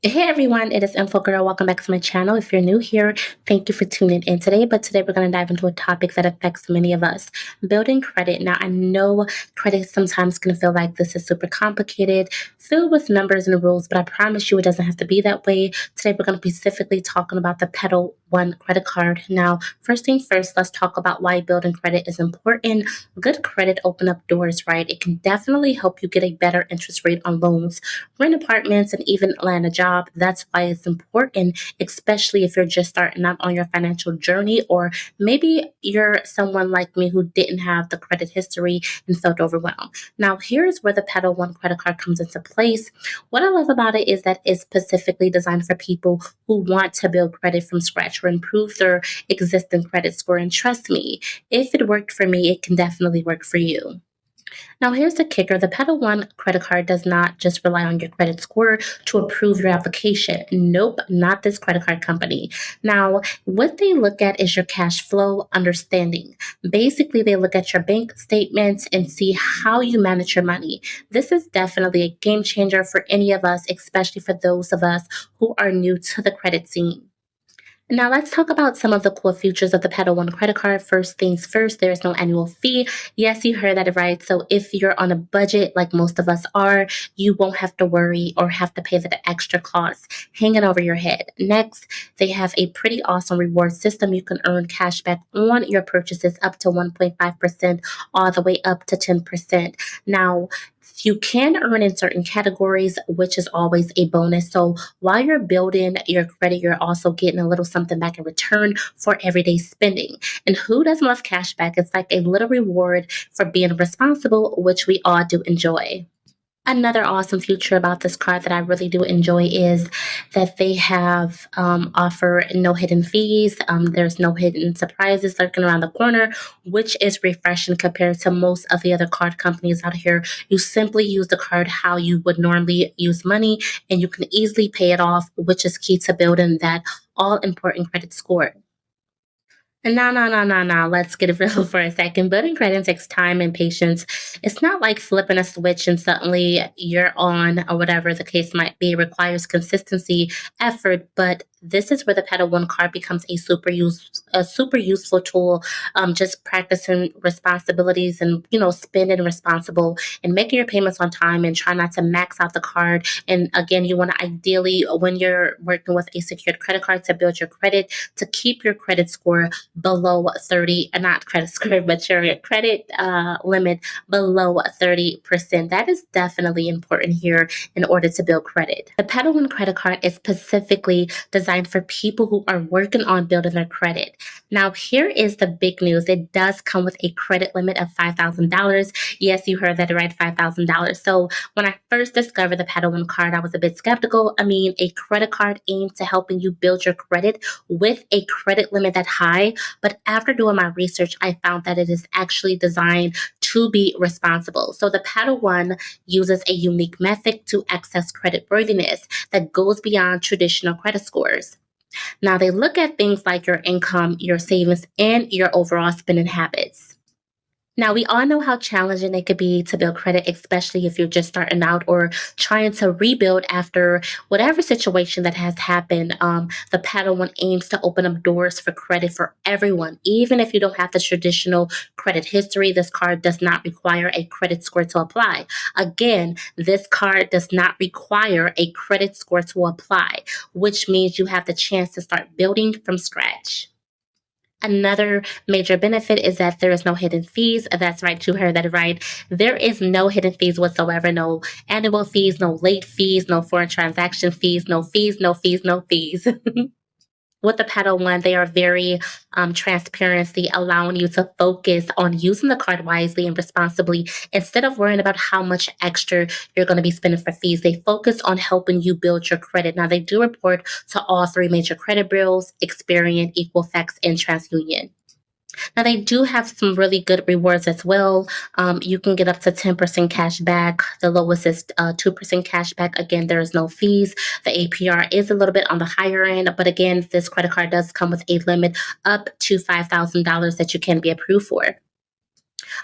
Hey everyone, it is Info Girl. Welcome back to my channel. If you're new here, thank you for tuning in today. But today we're going to dive into a topic that affects many of us, building credit. Now, I know credit sometimes can feel like this is super complicated, filled with numbers and rules, but I promise you it doesn't have to be that way. Today we're going to be specifically talking about the Petal One credit card. Now, first thing first, let's talk about why building credit is important. Good credit open up doors, right? It can definitely help you get a better interest rate on loans, rent apartments, and even land a job. That's why it's important, especially if you're just starting out on your financial journey, or maybe you're someone like me who didn't have the credit history and felt overwhelmed. Now, here's where the Petal One credit card comes into place. What I love about it is that it's specifically designed for people who want to build credit from scratch or improve their existing credit score. And trust me, if it worked for me, it can definitely work for you. Now, here's the kicker. The Petal One credit card does not just rely on your credit score to approve your application. Nope, not this credit card company. Now, what they look at is your cash flow understanding. Basically, they look at your bank statements and see how you manage your money. This is definitely a game changer for any of us, especially for those of us who are new to the credit scene. Now, let's talk about some of the cool features of the Petal One credit card. First things first, there's no annual fee. Yes, you heard that right. So, if you're on a budget like most of us are, you won't have to worry or have to pay the extra costs hanging over your head. Next, they have a pretty awesome reward system. You can earn cash back on your purchases up to 1.5%, all the way up to 10%. Now, you can earn in certain categories, which is always a bonus. So while you're building your credit, you're also getting a little something back in return for everyday spending. And who doesn't love cash back? It's like a little reward for being responsible, which we all do enjoy. Another awesome feature about this card that I really do enjoy is that they have offer no hidden fees. There's no hidden surprises lurking around the corner, which is refreshing compared to most of the other card companies out here. You simply use the card how you would normally use money, and you can easily pay it off, which is key to building that all important credit score. No, no, no, no, no. Let's get real for a second. Building credit takes time and patience. It's not like flipping a switch and suddenly you're on, or whatever the case might be. It requires consistency, effort, but this is where the Pedal One card becomes a super useful tool. Just practicing responsibilities and spending responsible and making your payments on time and try not to max out the card. And again, you want to ideally, when you're working with a secured credit card, to build your credit, to keep your credit score below 30, not credit score, but your credit limit below 30%. That is definitely important here in order to build credit. The Pedal One credit card is specifically designed for people who are working on building their credit. Now, here is the big news. It does come with a credit limit of $5,000. Yes, you heard that right, $5,000. So when I first discovered the Pedal One card, I was a bit skeptical. I mean, a credit card aimed to helping you build your credit with a credit limit that high. But after doing my research, I found that it is actually designed to be responsible. So the Paddle One uses a unique method to access credit worthiness that goes beyond traditional credit scores. Now, they look at things like your income, your savings, and your overall spending habits. Now, we all know how challenging it could be to build credit, especially if you're just starting out or trying to rebuild after whatever situation that has happened. The Paddle One aims to open up doors for credit for everyone. Even if you don't have the traditional credit history, this card does not require a credit score to apply. Again, this card does not require a credit score to apply, which means you have the chance to start building from scratch. Another major benefit is that there is no hidden fees. That's right, you heard that right. There is no hidden fees whatsoever. No annual fees, no late fees, no foreign transaction fees, no fees, no fees, no fees. With the Pedal One, they are very transparency, allowing you to focus on using the card wisely and responsibly instead of worrying about how much extra you're going to be spending for fees. They focus on helping you build your credit. Now, they do report to all three major credit bureaus: Experian, Equifax, and TransUnion. Now, they do have some really good rewards as well. You can get up to 10% cash back. The lowest is 2% cash back. Again, there is no fees. The APR is a little bit on the higher end, but again, this credit card does come with a limit up to $5,000 that you can be approved for.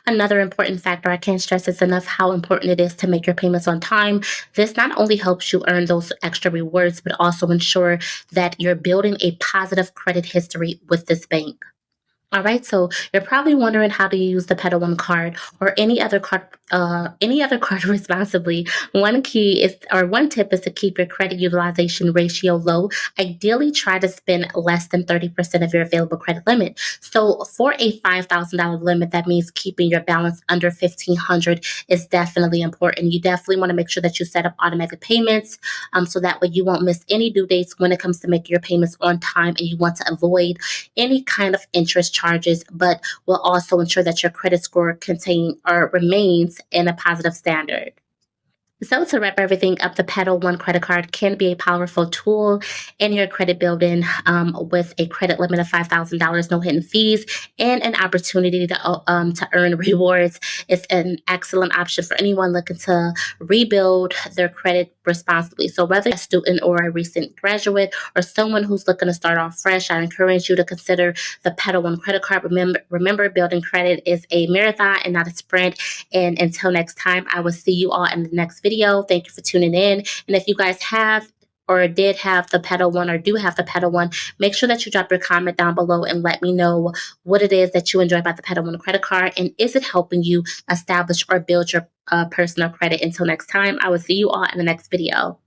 Another important factor, I can't stress this enough, how important it is to make your payments on time. This not only helps you earn those extra rewards, but also ensure that you're building a positive credit history with this bank. All right, so you're probably wondering how to use the Petal One card or any other card responsibly. One key is, or one tip is to keep your credit utilization ratio low. Ideally, try to spend less than 30% of your available credit limit. So, for a $5,000 limit, that means keeping your balance under 1,500 is definitely important. You definitely want to make sure that you set up automatic payments, so that way you won't miss any due dates when it comes to making your payments on time, and you want to avoid any kind of interest charges, but will also ensure that your credit score contain or remains in a positive standard. So, to wrap everything up, the Petal One credit card can be a powerful tool in your credit building, with a credit limit of $5,000, no hidden fees, and an opportunity to earn rewards. It's an excellent option for anyone looking to rebuild their credit responsibly. So, whether you're a student or a recent graduate or someone who's looking to start off fresh, I encourage you to consider the Petal One credit card. Remember, building credit is a marathon and not a sprint. And until next time, I will see you all in the next video. Thank you for tuning in. And if you guys have or did have the Petal One or do have the Petal One, make sure that you drop your comment down below and let me know what it is that you enjoy about the Petal One credit card, and is it helping you establish or build your personal credit. Until next time, I will see you all in the next video.